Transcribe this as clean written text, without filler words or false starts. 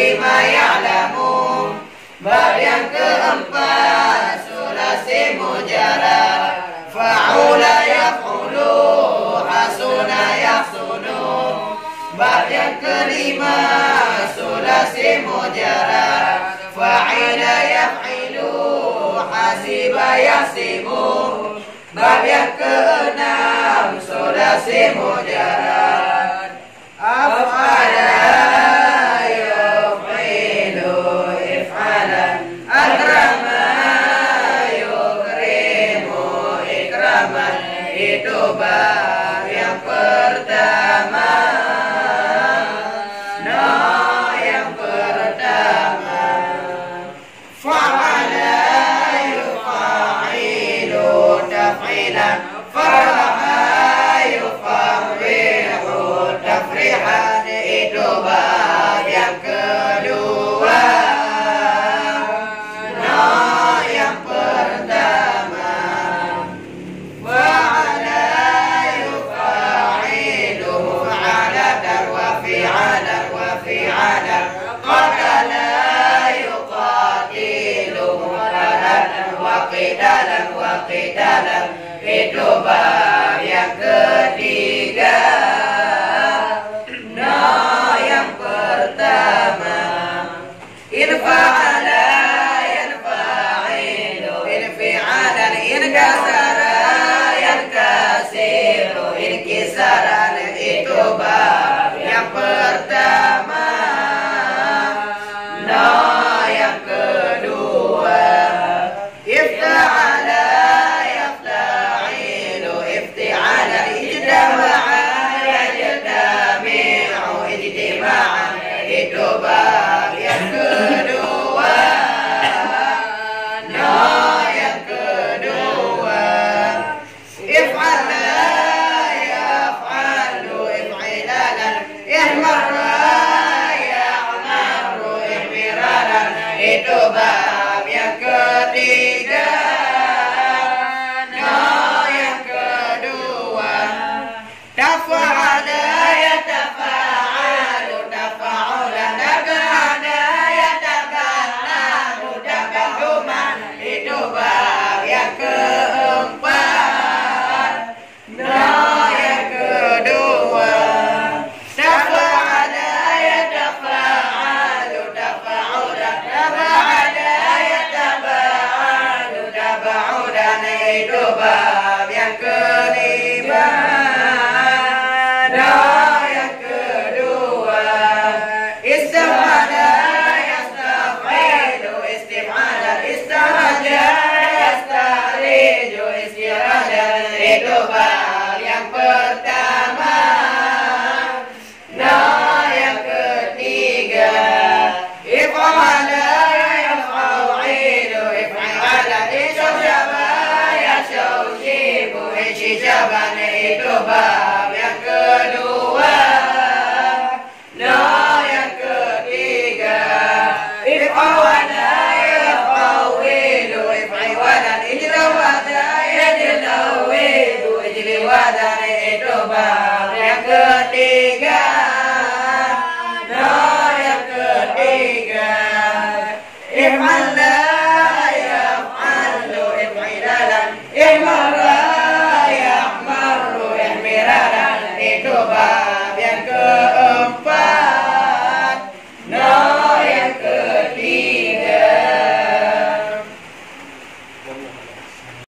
bima ya'lamun. Bab yang keempat sulasi mujarrad, fa'ula yaf'ulu, hasuna yahsunu. Bab yang kelima sulasi mujarrad, fa'ila yaf'ilu, hasiba yahsibu. Bab yang keenam sulasi mujarrad, af'ala yuf'ilu if'alan, akrama yukrimu ikraman. Itu bab yang pertama. Yang pertama, fa'ala yufa'ilu taf'ilan, faraha yufarrihu tafrihan. Itu bab yang kedua. Yang pertama, fa'ala yufa'ilu fa'alatan wa fi'alan wa fi'alan, qatala yuqatilu qatalan wa qitalan wa qitalan. Itu bab yang ketiga. Yang pertama, irfa'ala yanfa'ilu irfi'alan, inkasara yankasiru inkisaran. Itu bab yang pertama. Yang kedua, ifta'ala yafta'ilu ifti'alan, ijtama'a yajtami'u ijtima'an. Itu bab yang kedua. Yang kedua, if'ala yaf'alu if'ilalan, ihmarra ya'maru ihmiralan. Itu bab yang ketiga. Yang kedua, tafa'ala yatafa'alu tafa'ulan, taka'ana yatakallamu takalluman. Itu bab yang keempat. Yang kedua, tafa'ala yatafa'alu tafa'ulan, taba'ana yataba'alu taba'udan. Itu bab yang kelima. Yang kedua, istif'ala yastaf'ilu istif'alan, istaraja yastariju istirajan. Itu bab yang pertama. Yang ketiga, if'ala yaf'a'ilu if'ilan, isyawshaba yashawshibu isyijaban. Itu bab yang kedua. Yang ketiga, if'ala yaf'a'ilu if'ilan, ijlawada yajlawidu ijliwadan. Itu bab yang ketiga.